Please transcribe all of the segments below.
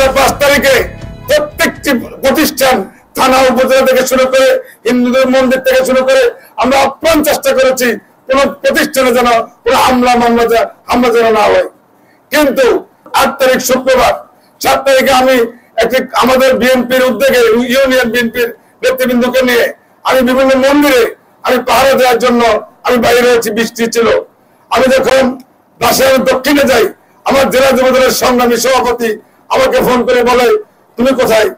আমরা 5 তারিখে প্রত্যেকটি প্রতিষ্ঠান, থানা, উপজেলা থেকে শুরু করে হিন্দুদের মন্দির থেকে শুরু করে আমরা আপ্রাণ চেষ্টা করেছি কোন প্রতিষ্ঠানে যেন কোন হামলা যেন না হয়। কিন্তু 8 তারিখ শুক্রবার, 7 তারিখে আমি আমাদের বিএনপির উদ্যোগে ইউনিয়ন বিএনপির নেতৃবৃন্দকে নিয়ে আমি বিভিন্ন মন্দিরে আমি পাহারা দেওয়ার জন্য আমি বাইরে হয়েছি, বৃষ্টি ছিল। আমি যখন বাসায় দক্ষিণে যাই, আমার জেলা যুবদলের সংগ্রামী সভাপতি আমাকে ফোন করে বলে, তুমি কোথায়?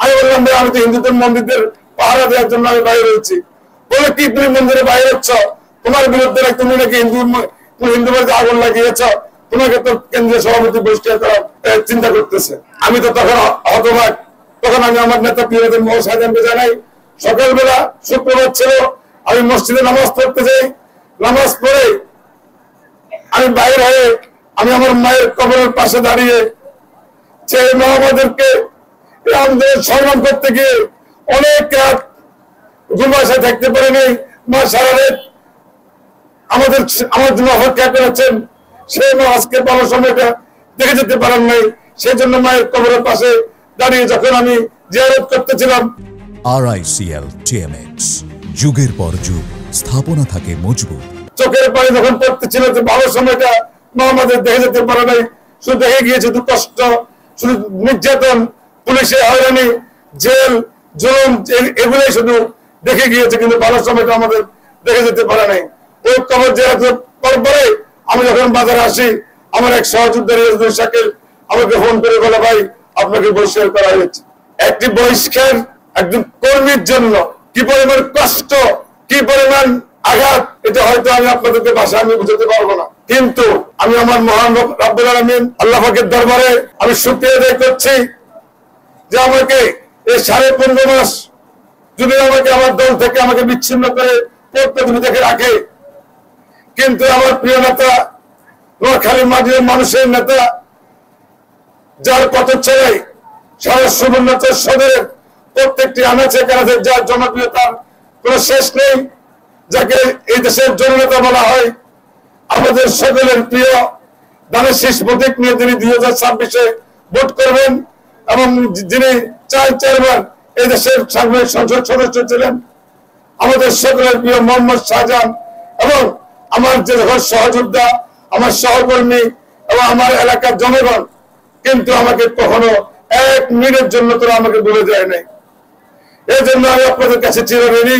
আমি বললাম, ভাই আমি তো হিন্দুদের মন্দিরদের পাহারা দেওয়ার জন্য আমি বাইরে হয়েছি। বলে, কি তুমি মন্দিরে বাইরে হচ্ছ? তোমার বিরুদ্ধে তুমি নাকি হিন্দু বাড়িতে আগুন লাগিয়েছ, তোমাকে তো কেন্দ্রীয় সভাপতি বহিষ্কার করার চিন্তা করতেছে। আমি তো তখন হতবাক। তখন আমি আমার নেতা প্রিয়দের মহাসাহেবকে জানাই, সকালবেলা শুক্রবার ছিল, আমি মসজিদে নামাজ পড়তে যাই। নামাজ পড়ে আমি বাইরে হয়ে আমি আমার মায়ের কবরের পাশে দাঁড়িয়ে যে মোহাম্মদকে আন্দোলন সংগ্রাম করতে গিয়ে অনেক রাত ঘুমাশায় থাকতে পারেনি। মা সারা রাত আমার জন্য অপেক্ষা করেছেন। সেই মা আজকে ভালো সময়টা দেখে যেতে পারেন নাই। সেই জন্য মায়ের কবরের পাশে দাঁড়িয়ে যখন আমি জিয়ারত করতেছিলাম। RICL TMX, যুগের পর যুগ স্থাপনা থাকে মজবুত। চোখের পানি যখন পড়তেছিল যে ভালো সময়টা মা আমাদের দেখে যেতে পারে নাই, শুধু দেখে গিয়েছে শুধু কষ্ট, শুধু নির্যাতন, পুলিশে হয়রানি, জেল, জুলুম, এগুলোই শুধু দেখে গিয়েছে, কিন্তু ভালো সময়টা আমাদের দেখে যেতে পারে নাই। ওই কবর জিয়ারত করার পরে আমি যখন বাজারে আসি, আমার এক সহযোদ্ধা রিয়াজুল শাকিল আমাকে ফোন করে বলে, ভাই আপনাকে বহিষ্কার করা হয়েছে। একটি বহিষ্কার একজন কর্মীর জন্য কি পরিমাণ কষ্ট, কি পরিমাণ আঘাত, এটা হয়তো আমি আপনাদেরকে ভাষা আমি বুঝাতে পারবো না। কিন্তু আমি আমার মহান রব্বুল আলামিন আল্লাহ পাকের দরবারে আমি শুকরিয়া আদায় করছি যে আমাকে এই 15.5 মাস যদি আমাকে আমার দল থেকে আমাকে বিচ্ছিন্ন করে প্রত্যেক দেখে রাখে, কিন্তু আমার প্রিয় নেতা, নোয়াখালী মাটির মানুষের নেতা, যার কত ছেলে সারা সুবর্ণচর সদরের প্রত্যেকটি আনাচে কানাচে যার জনপ্রিয়তার কোন শেষ নেই, যাকে এই দেশের জননেতা বলা হয়, আমাদের সকলের প্রিয় দানের শীষ প্রতীক নিয়ে তিনি 2026-এ ভোট করবেন এবং যিনি 4বার এই দেশের সাংবিধানিক সংসদ সদস্য ছিলেন, আমাদের সকলের প্রিয় মোহাম্মদ শাহজাহান, এবং আমার যে সহযোদ্ধা, আমার সহকর্মী এবং আমার এলাকার জনগণ কিন্তু আমাকে কখনো 1 মিনিটের জন্য তোরা আমাকে বলে যায় নাই। এই জন্য আমি আপনাদের কাছে চিরঋণী।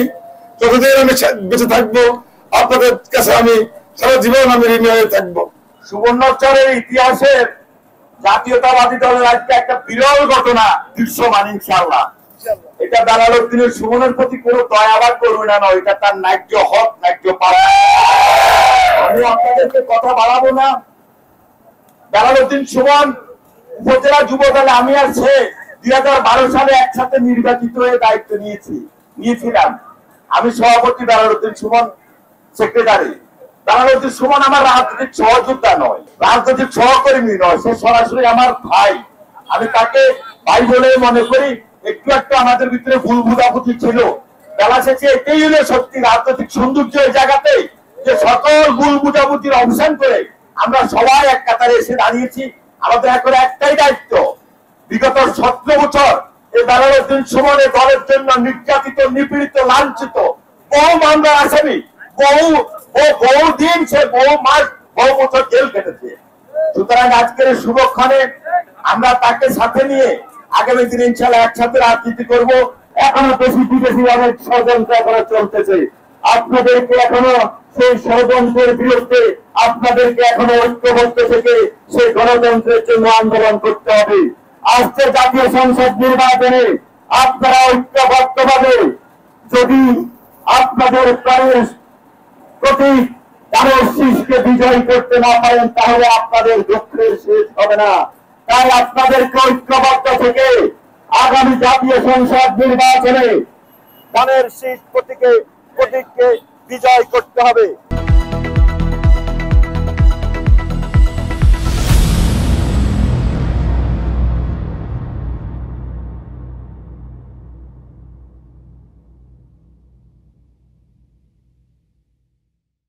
যতদিন আমি বেঁচে থাকবো আপনাদের কাছে আমি সারা জীবন আমি ঋণী হয়ে থাকবো। সুবর্ণচরের ইতিহাসের জাতীয়তাবাদী দলের আজকে একটা বিরল ঘটনা দৃশ্যমান, ইনশাআল্লাহ। এটা দালালউদ্দিনের সুমনের প্রতি কোনো দয়াবাদ করবে না, এটা তার ন্যায্য হক, ন্যায্য পাওনা। আমি আপনাদেরকে কথা বাড়াবো না। দালালউদ্দিন সুমন উপজেলা যুব দলে আমি আর সে 2012 সালে একসাথে নির্বাচিত হয়ে দায়িত্ব নিয়েছিলাম। আমি সভাপতি, দালালউদ্দিন সুমন সেক্রেটারি। দালালউদ্দিন সুমন আমার রাজনৈতিক সহযোদ্ধা নয়, রাজনৈতিক সহকর্মী নয়, সে সরাসরি আমার ভাই। আমি তাকে ভাই বলে মনে করি। একটু আমাদের ভিতরে ভুল বুঝাবুঝি ছিল, বেলা শেষে এটাই হলো সত্যি রাজনৈতিক সৌন্দর্য এই জায়গাতে, যে সকল ভুল বুঝাবুঝির অবসান করে আমরা সবাই এক কাতারে এসে দাঁড়িয়েছি। আমাদের এখন একটাই দায়িত্ব, বিগত 17 বছর এই দালালউদ্দিন সুমনের দলের জন্য নির্যাতিত, নিপীড়িত, লাঞ্ছিত, বহু মামলার আসামি, বহু দিন সে বহু মাস, বহু বছর জেল কেটেছে। সুতরাং আজকের শুভক্ষণে আমরা তাকে সাথে নিয়ে আগামী দিনে ইনশাআল্লাহ একসাথে রাজনীতি করব। এখনো বেশি বিদেশি অনেক ষড়যন্ত্র এখনো চলতেছে। আপনাদেরকে এখনো সেই ষড়যন্ত্রের বিরুদ্ধে আপনাদেরকে এখনো ঐক্যবদ্ধ থেকে সেই গণতন্ত্রের জন্য আন্দোলন করতে হবে। আজকে জাতীয় সংসদ নির্বাচনে আপনারা ঐক্যবদ্ধভাবে যদি আপনাদের প্রাণের প্রতীক ধানের শীষকে বিজয় করতে না পারেন, তাহলে আপনাদের দুঃখের শেষ হবে না। তাই আপনাদেরকে ঐক্যবদ্ধ থেকে আগামী জাতীয় সংসদ নির্বাচনে ধানের শীষ প্রতীককে বিজয় করতে হবে।